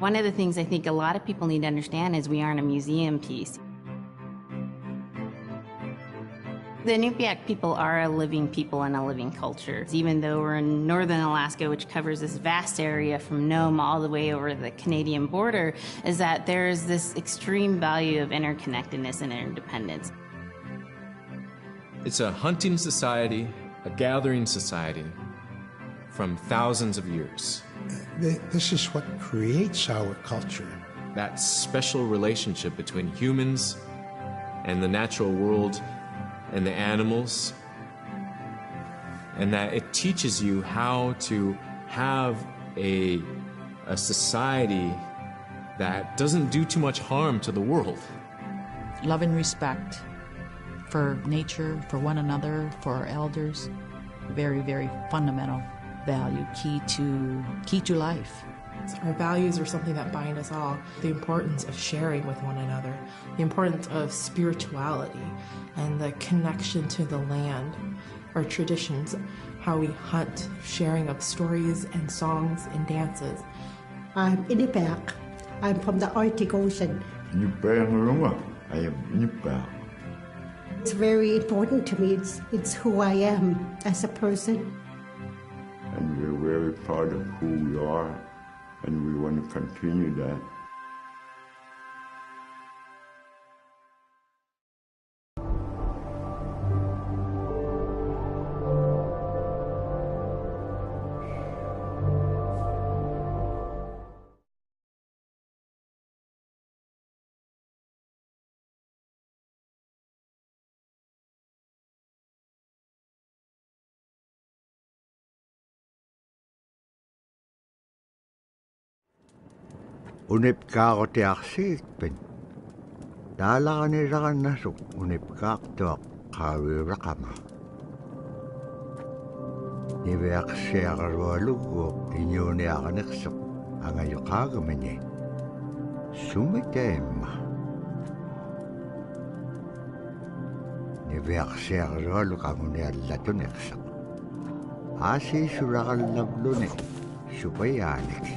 One of the things I think a lot of people need to understand is we aren't a museum piece. The Inupiat people are a living people and a living culture. Even though we're in northern Alaska, which covers this vast area from Nome all the way over the Canadian border, is that there's this extreme value of interconnectedness and interdependence. It's a hunting society, a gathering society from thousands of years. This is what creates our culture. That special relationship between humans and the natural world and the animals, and that it teaches you how to have a society that doesn't do too much harm to the world. Love and respect for nature, for one another, for our elders. Very, very fundamental value, key to life. Our values are something that bind us all. The importance of sharing with one another, the importance of spirituality, and the connection to the land, our traditions, how we hunt, sharing of stories and songs and dances. I'm Inupiat. I'm from the Arctic Ocean. I am Inupiat. It's very important to me. It's who I am as a person. And we're very proud of who we are, and we want to continue that. Unipkaako te aksiikpen. Taalaqanirakan nasuk unipkaaqtuaq qaawiurakama. Niveaqsiaqarualuguuq iñuuniaqaniqsuq angayuqaagamini. Sumiteemma. Niveaqsiaqarualuk anguniallatuneqsuq. Aasiisuraqallavluni supayaanik.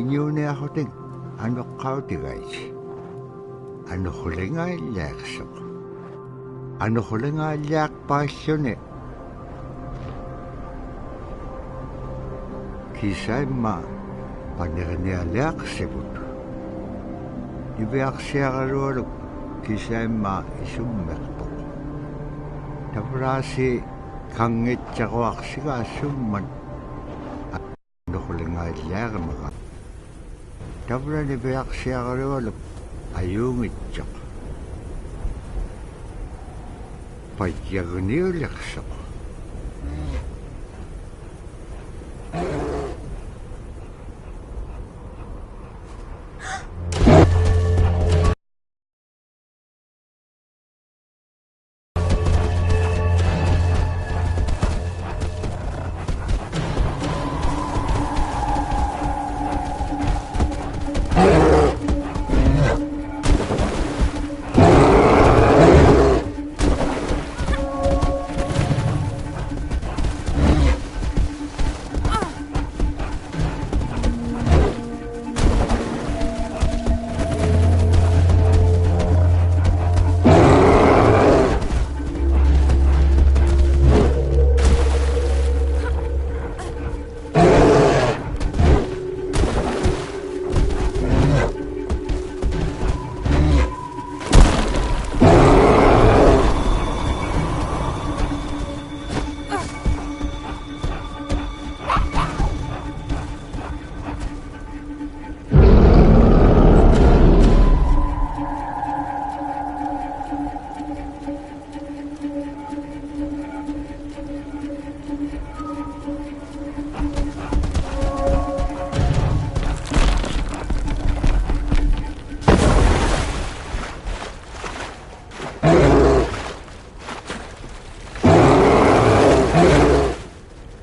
Iñuuniaqhutin anuqqautigaisi. Anuqulingaallaaqsuq. Anuqulingaallaaqpaalluni. Kisaimma panirniallaaqsigut. Niveaqsiaqarualuk kisaimma isummerpoq. Tavraasi kangitsaquaqsigaasumman anuqulingaallaaqamaqa. Tavrani veaqsiaqarualuk ayungitsoq. Payagniuliqsoq.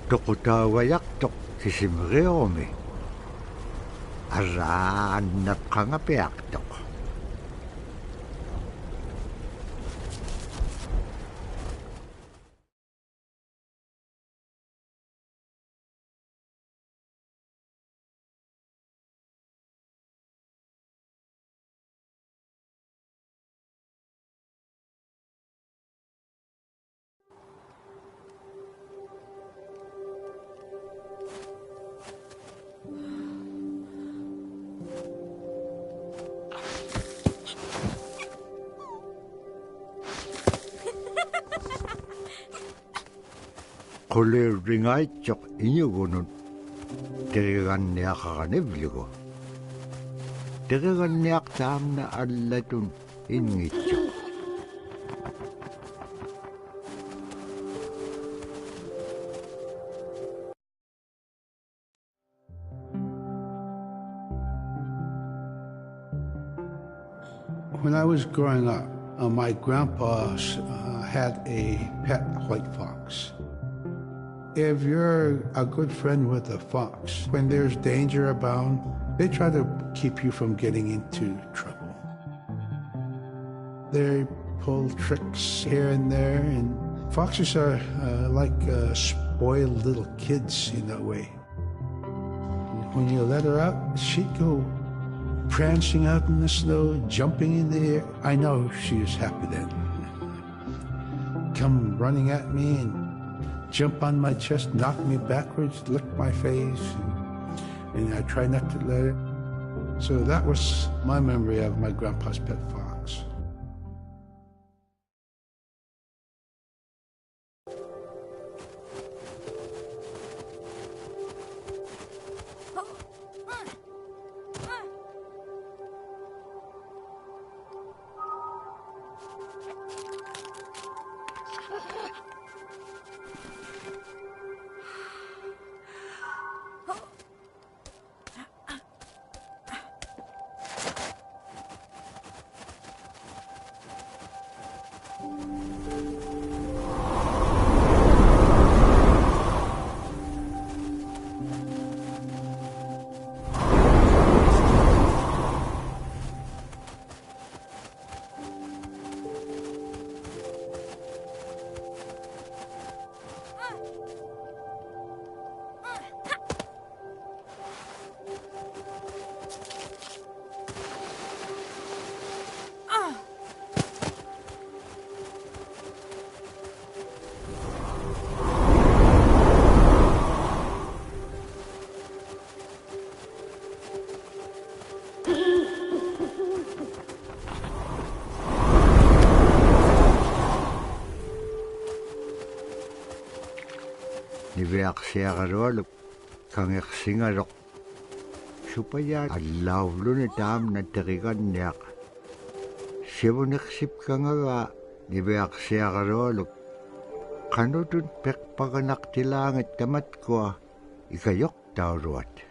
Toqutaawayaqtoq kisimriumi. Arraannapqangapiaqtoq. Qulirringaitsoq iñugunut teriganniaqaranivlugu. Teriganniaqtaamna allatun ingitsoq. When I was growing up, my grandpa had a pet white fox. If you're a good friend with a fox, when there's danger abound, they try to keep you from getting into trouble. They pull tricks here and there, and foxes are like spoiled little kids in a way. When you let her out, she'd go prancing out in the snow, jumping in the air. I know she was happy then. Come running at me and jump on my chest, knock me backwards, lick my face, and I try not to let it. So that was my memory of my grandpa's pet fox. Niviaqsiaqarualuk kangeqsingaroq supaya allauvluni taamna teriganniaq sivuneqsipkangaga niviaqsiaqarualuk qanutun peqpaganaqtilaangat tamatkua ikayoqtauruat.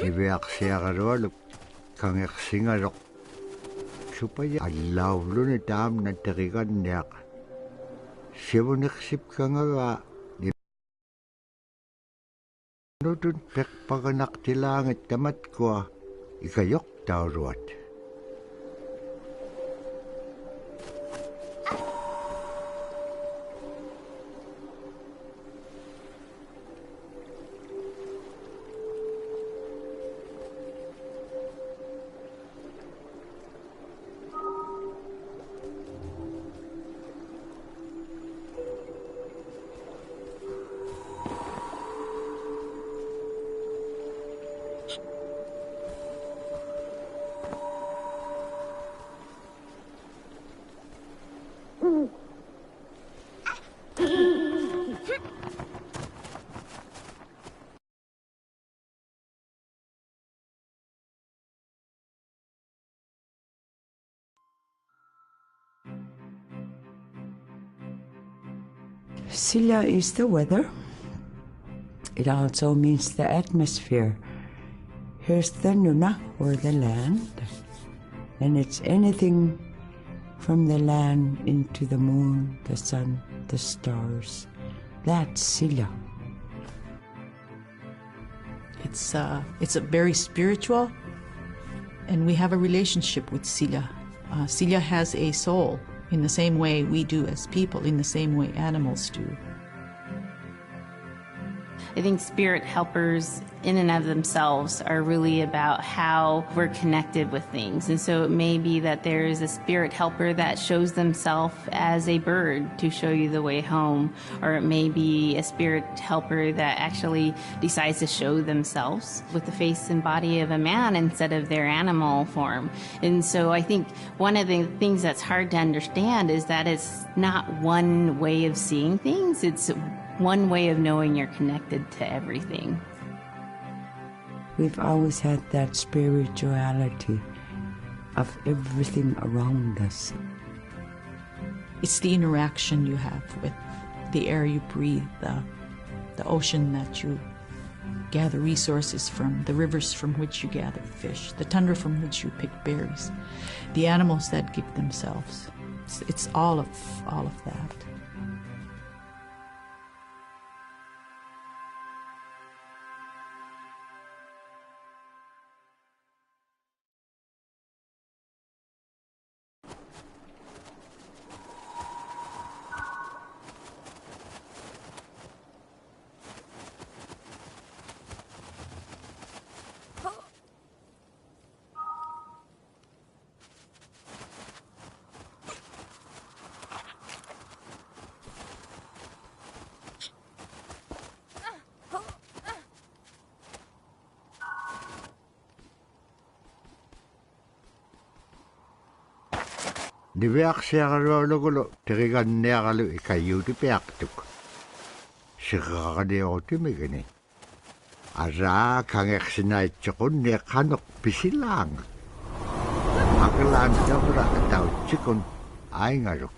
Niviaqsiaqarualuk kangeqsingaroq supaya allauvluni taamna teriganniaq sivuneqsipkangaga nutun peqpaganaqtilaangat tamatkua ikayoqtauruat. Silla is the weather. It also means the atmosphere. Here's the Nuna, or the land. And it's anything from the land into the moon, the sun, the stars. That's Silla. It's a very spiritual, and we have a relationship with Silla. Silla has a soul in the same way we do as people, in the same way animals do. I think spirit helpers in and of themselves are really about how we're connected with things. And so it may be that there is a spirit helper that shows themselves as a bird to show you the way home, or it may be a spirit helper that actually decides to show themselves with the face and body of a man instead of their animal form. And so I think one of the things that's hard to understand is that it's not one way of seeing things, it's one way of knowing you're connected to everything. We've always had that spirituality of everything around us. It's the interaction you have with the air you breathe, the ocean that you gather resources from, the rivers from which you gather fish, the tundra from which you pick berries, the animals that give themselves. It's all of that. Niveaksiaqalualuгulu teriganniaqalu ikayuutipiaqtuk. Siqaqaniortimigani. Araa kangeqsinaitsoqunni qanuq pisilaanga. Akalaan tavra atautsikun aingaluk.